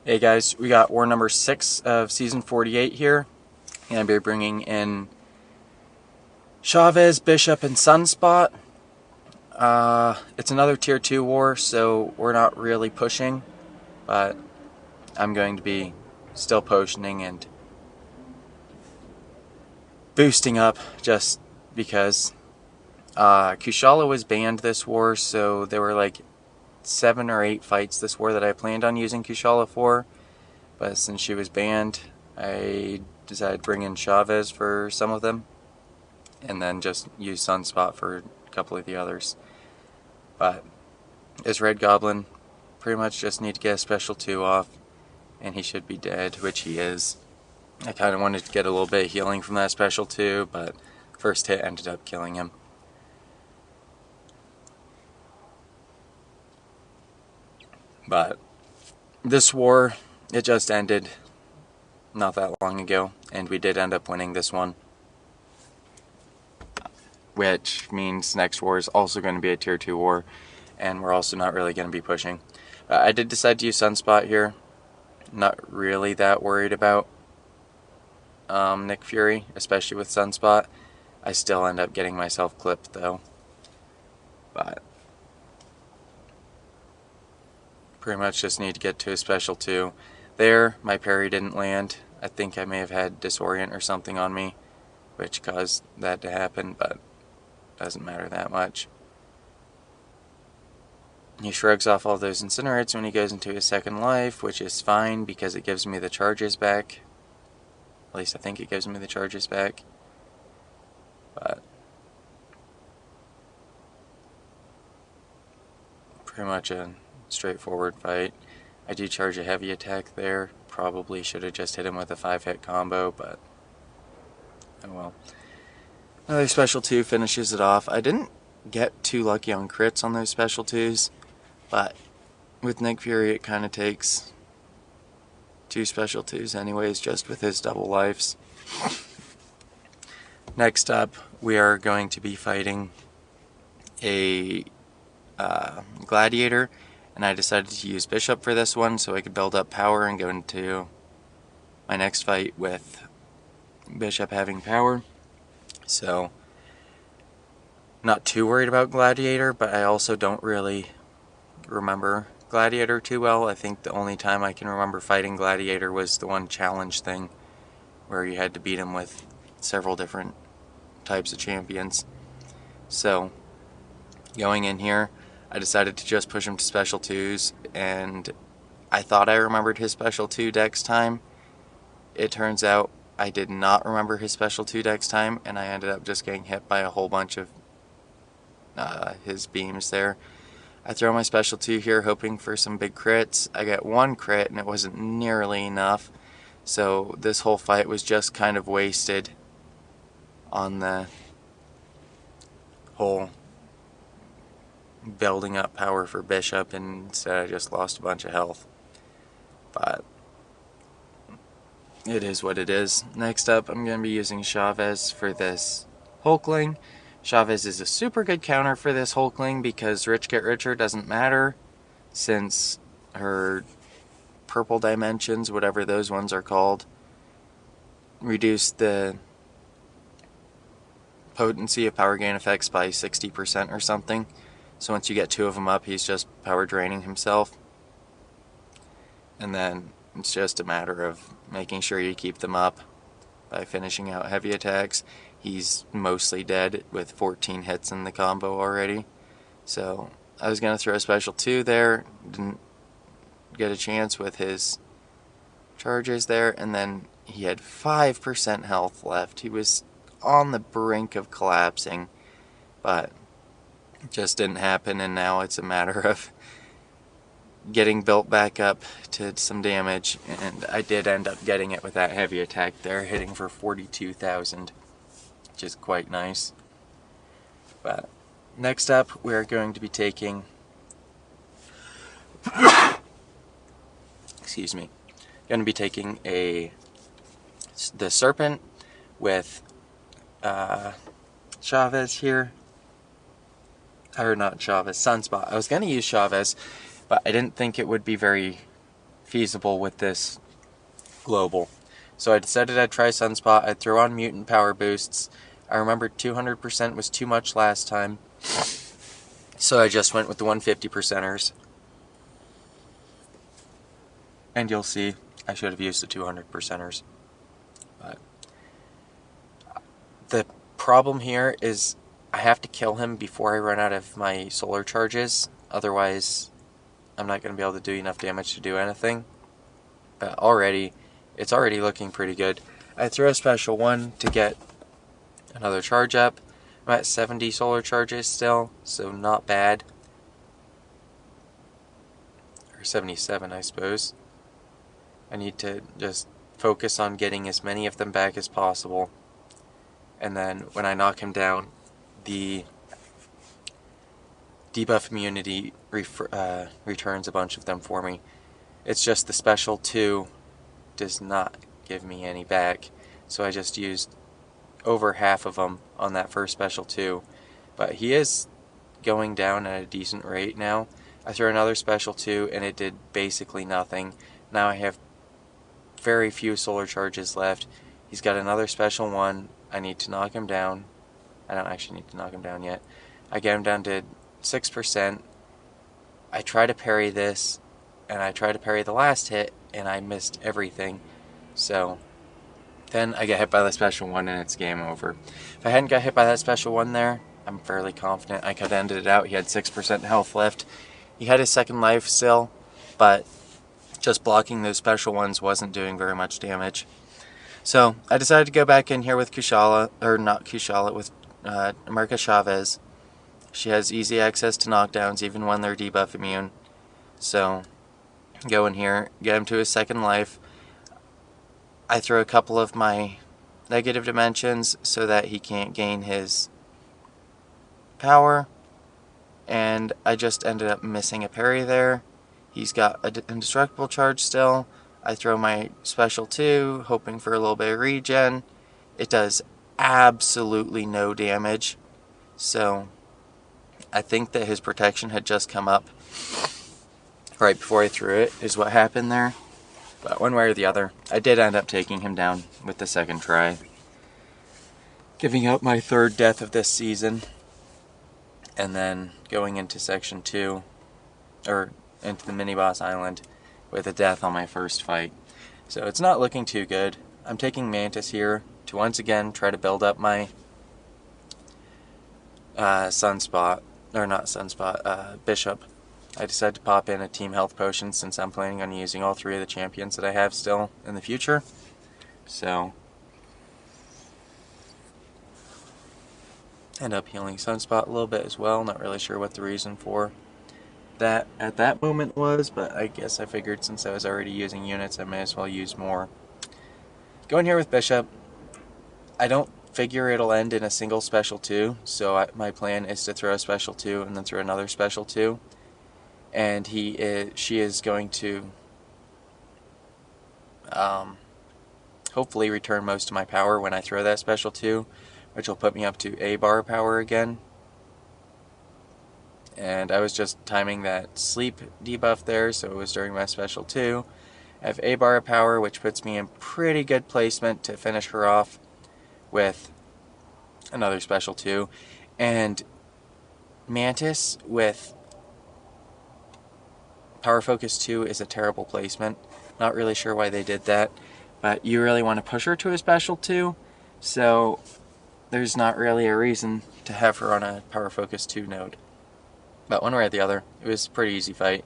Hey guys, we got war number 6 of season 48 here. I'm going to be bringing in Chavez, Bishop, and Sunspot. It's another tier 2 war, so we're not really pushing, but I'm going to be still potioning and boosting up just because. Kushala was banned this war, so there were like 7 or 8 fights this war that I planned on using Kushala for. But since she was banned, I decided to bring in Chavez for some of them, and then just use Sunspot for a couple of the others. But this Red Goblin, pretty much just need to get a special 2 off, and he should be dead, which he is. I kind of wanted to get a little bit of healing from that special 2, but first hit ended up killing him. But this war, it just ended not that long ago, and we did end up winning this one. Which means next war is also going to be a tier 2 war, and we're also not really going to be pushing. I did decide to use Sunspot here. Not really that worried about Nick Fury, especially with Sunspot. I still end up getting myself clipped though. But pretty much just need to get to a special 2. There, my parry didn't land. I think I may have had Disorient or something on me, which caused that to happen, but doesn't matter that much. He shrugs off all those incinerates when he goes into his second life, which is fine because it gives me the charges back. At least I think it gives me the charges back. But pretty much a straightforward fight. I do charge a heavy attack there. Probably should have just hit him with a 5-hit combo, but oh well. Another special 2 finishes it off. I didn't get too lucky on crits on those special 2s, but with Nick Fury it kind of takes 2 special 2s anyways, just with his double lives. Next up, we are going to be fighting a Gladiator, and I decided to use Bishop for this one so I could build up power and go into my next fight with Bishop having power. So, not too worried about Gladiator, but I also don't really remember Gladiator too well. I think the only time I can remember fighting Gladiator was the one challenge thing where you had to beat him with several different types of champions. So, going in here, I decided to just push him to special 2s, and I thought I remembered his special 2 dex time. It turns out I did not remember his special 2 dex time, and I ended up just getting hit by a whole bunch of his beams there. I throw my special 2 here hoping for some big crits. I got 1 crit and it wasn't nearly enough, so this whole fight was just kind of wasted on the whole building up power for Bishop, and instead I just lost a bunch of health. But it is what it is. Next up, I'm going to be using Chavez for this Hulkling. Chavez is a super good counter for this Hulkling because Rich Get Richer doesn't matter, since her purple dimensions, whatever those ones are called, reduce the potency of power gain effects by 60% or something. So once you get 2 of them up, he's just power draining himself. And then it's just a matter of making sure you keep them up by finishing out heavy attacks. He's mostly dead with 14 hits in the combo already. So I was going to throw a special 2 there. Didn't get a chance with his charges there. And then he had 5% health left. He was on the brink of collapsing, but it just didn't happen, and now it's a matter of getting built back up to some damage, and I did end up getting it with that heavy attack there, hitting for 42,000, which is quite nice. But next up, we're going to be taking excuse me, going to be taking the Serpent with Chavez here. Or not Chavez, Sunspot. I was going to use Chavez, but I didn't think it would be very feasible with this global. So I decided I'd try Sunspot. I'd throw on mutant power boosts. I remember 200% was too much last time, so I just went with the 150%ers. And you'll see, I should have used the 200%ers. But the problem here is I have to kill him before I run out of my solar charges. Otherwise, I'm not going to be able to do enough damage to do anything. But it's already looking pretty good. I throw a special one to get another charge up. I'm at 70 solar charges still, so not bad. Or 77, I suppose. I need to just focus on getting as many of them back as possible. And then when I knock him down, the debuff immunity returns a bunch of them for me. It's just the special 2 does not give me any back, so I just used over half of them on that first special 2. But he is going down at a decent rate now. I threw another special 2 and it did basically nothing. Now I have very few solar charges left. He's got another special 1. I need to knock him down. I don't actually need to knock him down yet. I get him down to 6%. I try to parry this, and I try to parry the last hit, and I missed everything. So then I get hit by the special 1 and it's game over. If I hadn't got hit by that special 1 there, I'm fairly confident I could have ended it out. He had 6% health left. He had his second life still, but just blocking those special ones wasn't doing very much damage. So I decided to go back in here with Kushala, or not Kushala, with America Chavez. She has easy access to knockdowns even when they're debuff immune. So go in here, get him to his second life. I throw a couple of my negative dimensions so that he can't gain his power. And I just ended up missing a parry there. He's got an indestructible charge still. I throw my special 2, hoping for a little bit of regen. It does absolutely no damage. So I think that his protection had just come up right before I threw it, is what happened there. But one way or the other, I did end up taking him down with the second try, giving out my third death of this season, and then going into section 2, or into the mini-boss island, with a death on my first fight. So it's not looking too good. I'm taking Mantis here to once again try to build up my Sunspot, or not Sunspot, Bishop. I decided to pop in a team health potion since I'm planning on using all 3 of the champions that I have still in the future. So end up healing Sunspot a little bit as well. Not really sure what the reason for that at that moment was, but I guess I figured since I was already using units I may as well use more. Going here with Bishop, I don't figure it'll end in a single special 2, so my plan is to throw a special 2 and then throw another special 2, and she is going to hopefully return most of my power when I throw that special 2, which will put me up to A bar power again. And I was just timing that sleep debuff there, so it was during my special 2. I have A bar of power, which puts me in pretty good placement to finish her off with another special 2. And Mantis with Power Focus 2 is a terrible placement. Not really sure why they did that, but you really want to push her to a special 2, so there's not really a reason to have her on a Power Focus 2 node. But one way or the other, it was a pretty easy fight.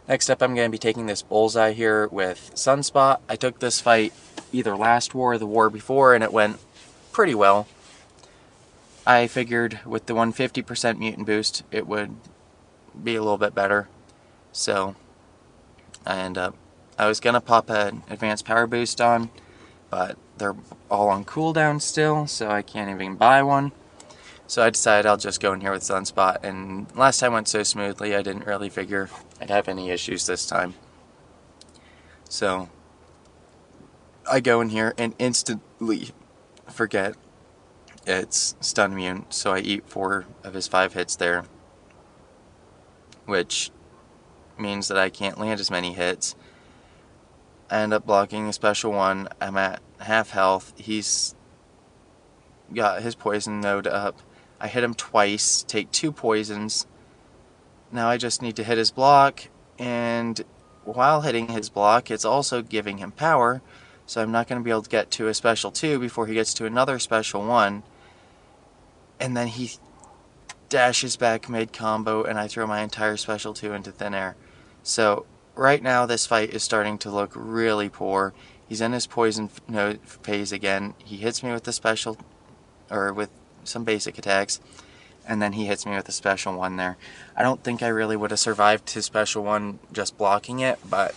Next up, I'm going to be taking this Bullseye here with Sunspot. I took this fight either last war or the war before, and it went pretty well. I figured with the 150% mutant boost, it would be a little bit better. So I was going to pop an advanced power boost on, but they're all on cooldown still, so I can't even buy one. So I decided I'll just go in here with Sunspot, and last time went so smoothly I didn't really figure I'd have any issues this time. So I go in here and instantly forget it's stun immune, so I eat 4 of his 5 hits there, which means that I can't land as many hits. I end up blocking a special 1. I'm at half health. He's got his poison node up. I hit him twice, take 2 poisons. Now I just need to hit his block, and while hitting his block, it's also giving him power, so I'm not going to be able to get to a special 2 before he gets to another special 1. And then he dashes back mid-combo, and I throw my entire special 2 into thin air. So right now this fight is starting to look really poor. He's in his poison phase again. He hits me with the special, or with some basic attacks, and then he hits me with a special 1 there. I don't think I really would have survived his special 1 just blocking it, but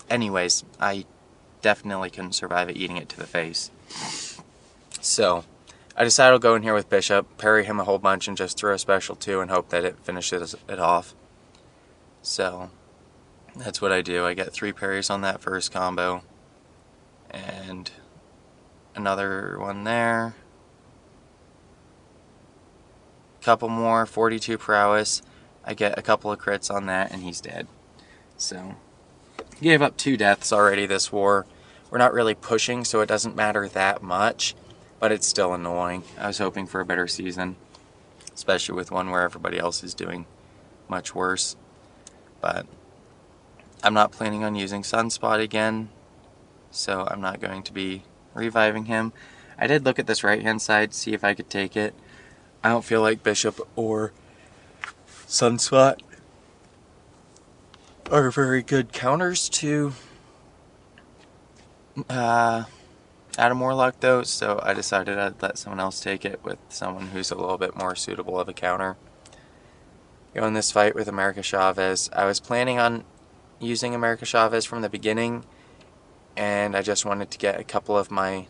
anyways, I definitely couldn't survive it eating it to the face. So I decided I'll go in here with Bishop, parry him a whole bunch, and just throw a special 2 and hope that it finishes it off. So that's what I do. I get 3 parries on that first combo, and another one there. Couple more, 42 prowess. I get a couple of crits on that, and he's dead. So gave up 2 deaths already this war. We're not really pushing, so it doesn't matter that much, but it's still annoying. I was hoping for a better season, especially with one where everybody else is doing much worse. But I'm not planning on using Sunspot again, so I'm not going to be reviving him. I did look at this right-hand side, see if I could take it. I don't feel like Bishop or Sunspot are very good counters to Adam Warlock though, so I decided I'd let someone else take it with someone who's a little bit more suitable of a counter. Go in this fight with America Chavez. I was planning on using America Chavez from the beginning, and I just wanted to get a couple of my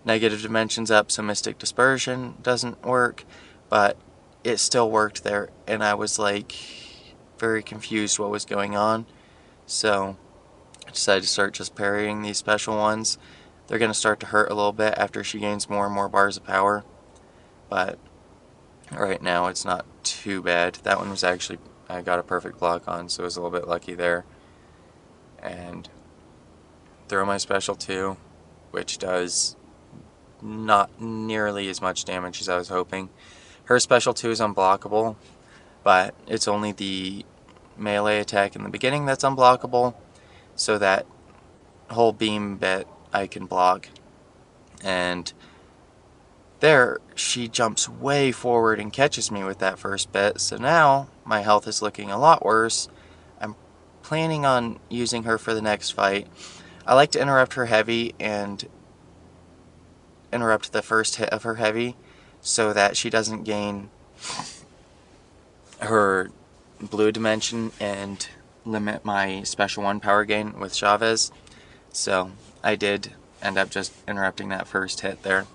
negative dimensions up so Mystic Dispersion doesn't work, but it still worked there, and I was like very confused what was going on, so I decided to start just parrying these special ones. They're going to start to hurt a little bit after she gains more and more bars of power, but right now it's not too bad. That one was actually, I got a perfect block on, so I was a little bit lucky there. And throw my special 2, which does not nearly as much damage as I was hoping. Her special 2 is unblockable, but it's only the melee attack in the beginning that's unblockable, so that whole beam bit I can block. And there, she jumps way forward and catches me with that first bit, so now my health is looking a lot worse. I'm planning on using her for the next fight. I like to interrupt her heavy and interrupt the first hit of her heavy so that she doesn't gain her blue dimension and limit my special 1 power gain with Chavez. So I did end up just interrupting that first hit there.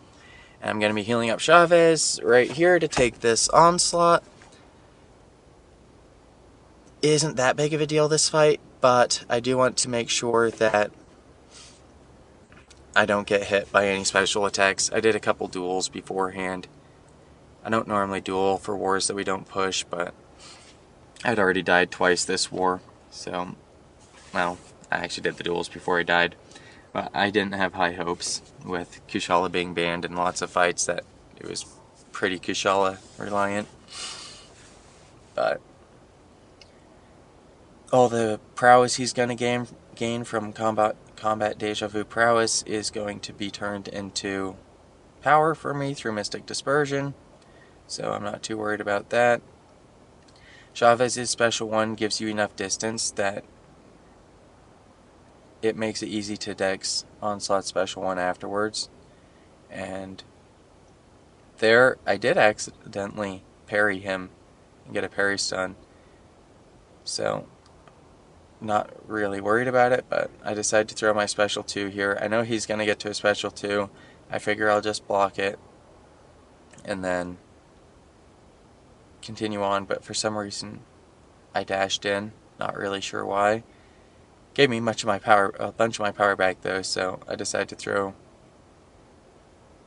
And I'm going to be healing up Chavez right here to take this Onslaught. It isn't that big of a deal this fight, but I do want to make sure that I don't get hit by any special attacks. I did a couple duels beforehand. I don't normally duel for wars that we don't push, but I'd already died twice this war, so, well, I actually did the duels before I died. But I didn't have high hopes with Kushala being banned in lots of fights that it was pretty Kushala reliant. But all the prowess he's going to gain from combat deja vu prowess is going to be turned into power for me through Mystic Dispersion, so I'm not too worried about that. Chavez's special 1 gives you enough distance that it makes it easy to dex Onslaught special 1 afterwards. And there, I did accidentally parry him and get a parry stun. So, not really worried about it, but I decided to throw my special 2 here. I know he's going to get to a special 2. I figure I'll just block it and then continue on, but for some reason I dashed in, not really sure why. Gave me a bunch of my power back though, so I decided to throw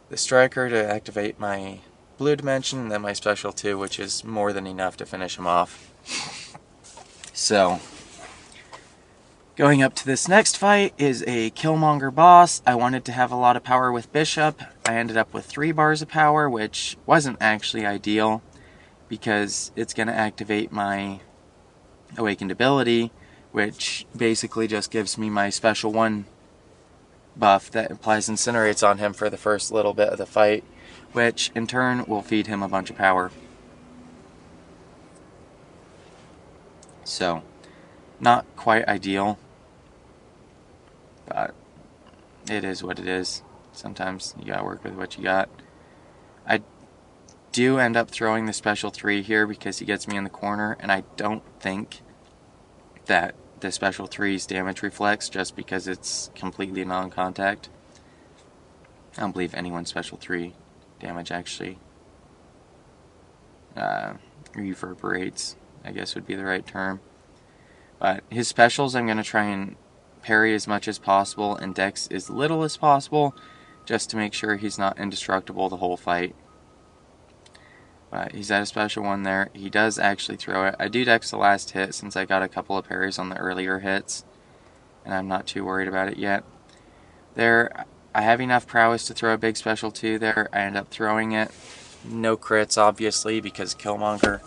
the Striker to activate my blue dimension, and then my special 2, which is more than enough to finish him off. So Going up to this next fight is a Killmonger boss. I wanted to have a lot of power with Bishop. I ended up with 3 bars of power, which wasn't actually ideal because it's going to activate my awakened ability, which basically just gives me my special 1 buff that applies incinerates on him for the first little bit of the fight, which in turn will feed him a bunch of power. So, not quite ideal, but it is what it is. Sometimes you gotta work with what you got. I do end up throwing the special 3 here because he gets me in the corner, and I don't think that the special 3's damage reflects just because it's completely non-contact. I don't believe anyone's special 3 damage actually reverberates, I guess would be the right term. But his specials I'm going to try and parry as much as possible and dex as little as possible just to make sure he's not indestructible the whole fight. But he's at a special 1 there. He does actually throw it. I do dex the last hit since I got a couple of parries on the earlier hits, and I'm not too worried about it yet. There, I have enough prowess to throw a big special 2 there. I end up throwing it. No crits, obviously, because Killmonger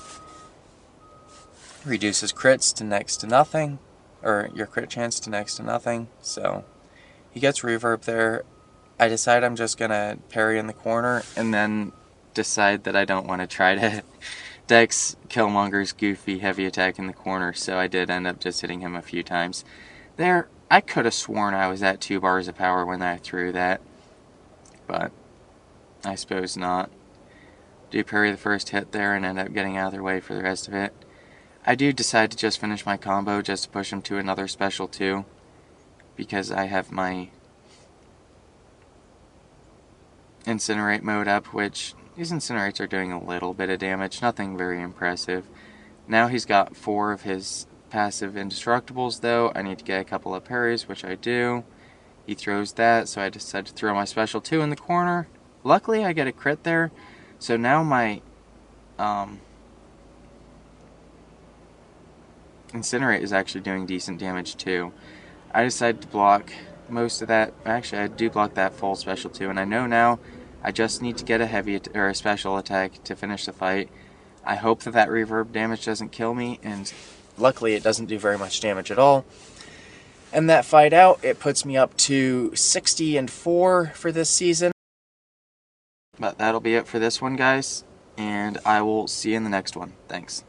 reduces crits to next to nothing, or your crit chance to next to nothing, so he gets reverb there. I decide I'm just going to parry in the corner, and then decide that I don't want to try to dex Killmonger's goofy heavy attack in the corner, so I did end up just hitting him a few times. There, I could have sworn I was at 2 bars of power when I threw that, but I suppose not. Do parry the first hit there and end up getting out of their way for the rest of it. I do decide to just finish my combo just to push him to another special 2, because I have my incinerate mode up, which these incinerates are doing a little bit of damage, nothing very impressive. Now he's got 4 of his passive indestructibles though. I need to get a couple of parries, which I do. He throws that, so I decide to throw my special 2 in the corner. Luckily I get a crit there, so now my incinerate is actually doing decent damage too. I decided to block most of that. Actually, I do block that full special 2, and I know now I just need to get a heavy or a special attack to finish the fight. I hope that that reverb damage doesn't kill me, and luckily it doesn't do very much damage at all. And that fight out, it puts me up to 60-4 for this season. But that'll be it for this one, guys, and I will see you in the next one. Thanks.